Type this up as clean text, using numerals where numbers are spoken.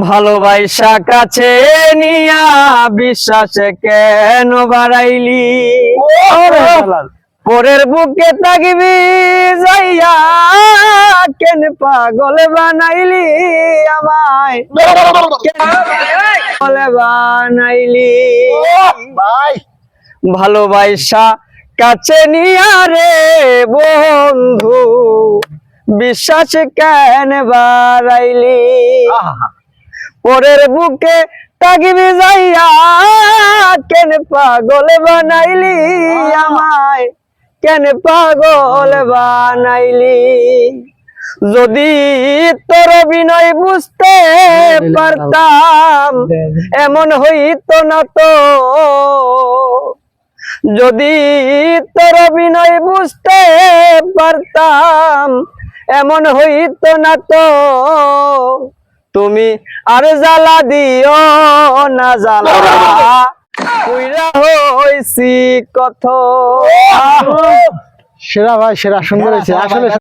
ভালোবাসা কাছে নিয়া বিশ্বাসে কেন বাড়াইলি পরের বুকে তাকিবি যাইয়া কেন পাগল বানাইলি আমায় পাগল বানাইলি ভাই ভালোবাসা কাছে নিয়া রে বন্ধু বিশ্বাস কেন বাড়াইলি পরের বুকে তাকিবি যাইয়া কেন পাগল বানাইলি আমায় কেন পাগল বানাইলি যদি তোর বিনয় বুঝতে পারতাম এমন হইতো না তো যদি তোর বিনয় বুঝতে পারতাম এমন হইতো না তো তুমি আর জ্বালা দিও না জ্বালা কইরা হইছি কত সেরা ভাই সেরা সুন্দর হয়েছে আসলে